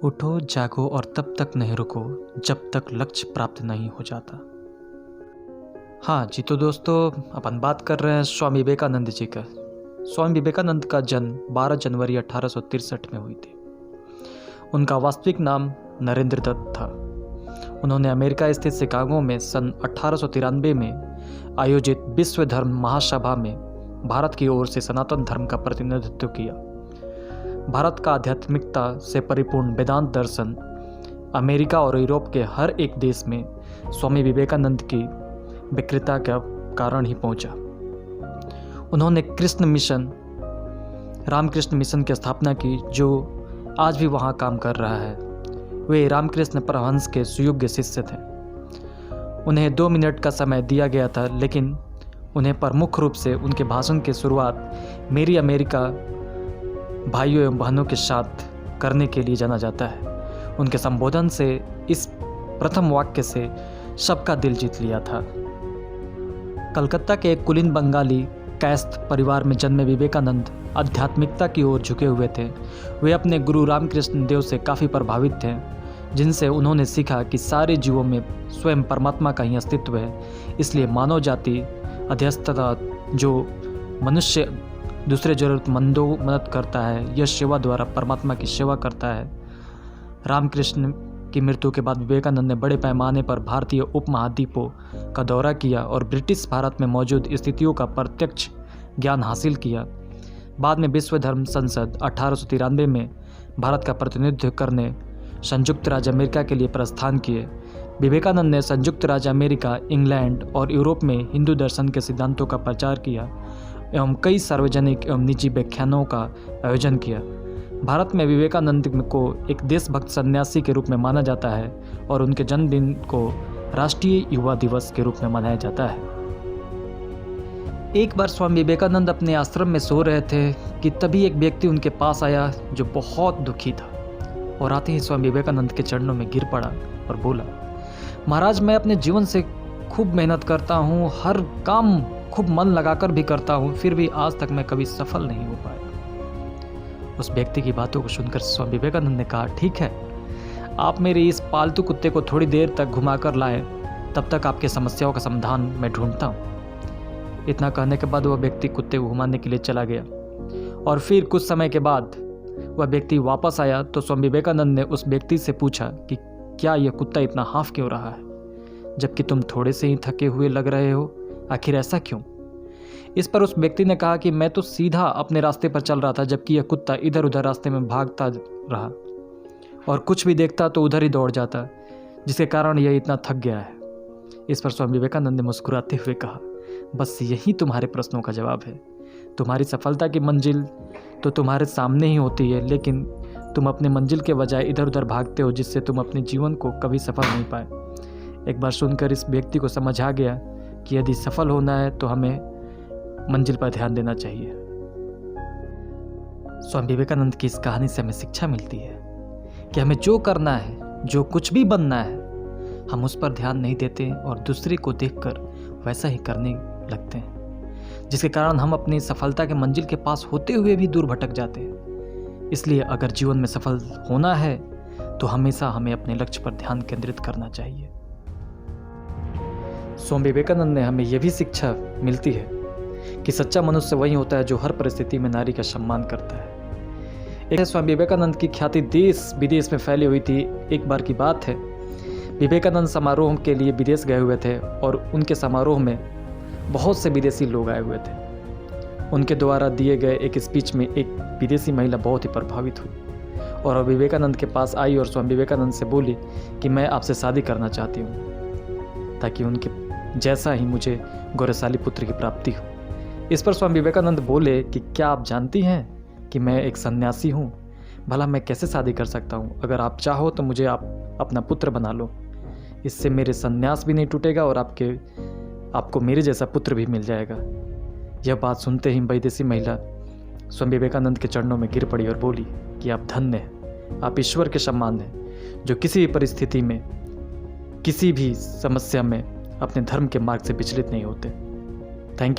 उठो जागो और तब तक नहीं रुको जब तक लक्ष्य प्राप्त नहीं हो जाता। हाँ जी, तो दोस्तों अपन बात कर रहे हैं स्वामी विवेकानंद जी का। स्वामी विवेकानंद का जन्म 12 जनवरी 1863 में हुई थी। उनका वास्तविक नाम नरेंद्र दत्त था। उन्होंने अमेरिका स्थित शिकागो में सन 1893 में आयोजित विश्व धर्म महासभा में भारत की ओर से सनातन धर्म का प्रतिनिधित्व किया। भारत का आध्यात्मिकता से परिपूर्ण वेदांत दर्शन अमेरिका और यूरोप के हर एक देश में स्वामी विवेकानंद की विकृता का कारण ही पहुंचा। उन्होंने कृष्ण मिशन, रामकृष्ण मिशन की स्थापना की, जो आज भी वहां काम कर रहा है। वे रामकृष्ण परमहंस के सुयोग्य शिष्य थे। उन्हें 2 मिनट का समय दिया गया था, लेकिन उन्हें प्रमुख रूप से उनके भाषण की शुरुआत मेरी अमेरिका भाइयों एवं बहनों के साथ करने के लिए जाना जाता है। उनके संबोधन से इस प्रथम वाक्य से सबका दिल जीत लिया था। कलकत्ता के एक कुलीन बंगाली कैस्त परिवार में जन्मे विवेकानंद आध्यात्मिकता की ओर झुके हुए थे। वे अपने गुरु रामकृष्ण देव से काफ़ी प्रभावित थे, जिनसे उन्होंने सीखा कि सारे जीवों में स्वयं परमात्मा का ही अस्तित्व है। इसलिए मानव जाति अध्यस्तता जो मनुष्य दूसरे ज़रूरतमंदों की मदद करता है, यह सेवा द्वारा परमात्मा की सेवा करता है। रामकृष्ण की मृत्यु के बाद विवेकानंद ने बड़े पैमाने पर भारतीय उपमहाद्वीपों का दौरा किया और ब्रिटिश भारत में मौजूद स्थितियों का प्रत्यक्ष ज्ञान हासिल किया। बाद में विश्व धर्म संसद 1893 में भारत का प्रतिनिधित्व करने संयुक्त राज्य अमेरिका के लिए प्रस्थान किए। विवेकानंद ने संयुक्त राज्य अमेरिका, इंग्लैंड और यूरोप में हिंदू दर्शन के सिद्धांतों का प्रचार किया एवं कई सार्वजनिक एवं निजी व्याख्यानों का आयोजन किया। भारत में विवेकानंद को एक देशभक्त सन्यासी के रूप में माना जाता है और उनके जन्मदिन को राष्ट्रीय युवा दिवस के रूप में मनाया जाता है। एक बार स्वामी विवेकानंद अपने आश्रम में सो रहे थे कि तभी एक व्यक्ति उनके पास आया जो बहुत दुखी था और आते ही स्वामी विवेकानंद के चरणों में गिर पड़ा और बोला, महाराज, मैं अपने जीवन से खूब मेहनत करता हूँ, हर काम खूब मन लगाकर भी करता हूँ, फिर भी आज तक मैं कभी सफल नहीं हो पाया। उस व्यक्ति की बातों को सुनकर स्वामी विवेकानंद ने कहा, ठीक है, आप मेरे इस पालतू कुत्ते को थोड़ी देर तक घुमाकर लाएं, तब तक आपकी समस्याओं का समाधान मैं ढूंढता हूँ। इतना कहने के बाद वह व्यक्ति कुत्ते को घुमाने के लिए चला गया और फिर कुछ समय के बाद वह व्यक्ति वापस आया तो स्वामी विवेकानंद ने उस व्यक्ति से पूछा कि क्या यह कुत्ता इतना हाफ क्यों रहा है, जबकि तुम थोड़े से ही थके हुए लग रहे हो, आखिर ऐसा क्यों? इस पर उस व्यक्ति ने कहा कि मैं तो सीधा अपने रास्ते पर चल रहा था, जबकि यह कुत्ता इधर उधर रास्ते में भागता रहा और कुछ भी देखता तो उधर ही दौड़ जाता, जिसके कारण यह इतना थक गया है। इस पर स्वामी विवेकानंद ने मुस्कुराते हुए कहा, बस यही तुम्हारे प्रश्नों का जवाब है। तुम्हारी सफलता की मंजिल तो तुम्हारे सामने ही होती है, लेकिन तुम अपने मंजिल के बजाय इधर उधर भागते हो, जिससे तुम अपने जीवन को कभी सफल नहीं पाए। एक बार सुनकर इस व्यक्ति को समझ आ गया कि यदि सफल होना है तो हमें मंजिल पर ध्यान देना चाहिए। स्वामी विवेकानंद की इस कहानी से हमें शिक्षा मिलती है कि हमें जो करना है, जो कुछ भी बनना है, हम उस पर ध्यान नहीं देते और दूसरे को देखकर वैसा ही करने लगते हैं, जिसके कारण हम अपनी सफलता के मंजिल के पास होते हुए भी दूर भटक जाते हैं। इसलिए अगर जीवन में सफल होना है तो हमेशा हमें अपने लक्ष्य पर ध्यान केंद्रित करना चाहिए। स्वामी विवेकानंद ने हमें यह भी शिक्षा मिलती है कि सच्चा मनुष्य वही होता है जो हर परिस्थिति में नारी का सम्मान करता है। एक स्वामी विवेकानंद की ख्याति देश विदेश में फैली हुई थी। एक बार की बात है, विवेकानंद समारोह के लिए विदेश गए हुए थे और उनके समारोह में बहुत से विदेशी लोग आए हुए थे। उनके द्वारा दिए गए एक स्पीच में एक विदेशी महिला बहुत ही प्रभावित हुई और विवेकानंद के पास आई और स्वामी विवेकानंद से बोली कि मैं आपसे शादी करना चाहती हूँ, ताकि उनके जैसा ही मुझे गौरवशाली पुत्र की प्राप्ति हो। इस पर स्वामी विवेकानंद बोले कि क्या आप जानती हैं कि मैं एक सन्यासी हूँ, भला मैं कैसे शादी कर सकता हूँ? अगर आप चाहो तो मुझे आप अपना पुत्र बना लो, इससे मेरे सन्यास भी नहीं टूटेगा और आपको मेरे जैसा पुत्र भी मिल जाएगा। यह बात सुनते ही वैदेशी महिला स्वामी विवेकानंद के चरणों में गिर पड़ी और बोली कि आप धन्य हैं, आप ईश्वर के समान हैं, जो किसी भी परिस्थिति में, किसी भी समस्या में अपने धर्म के मार्ग से विचलित नहीं होते। Thank you.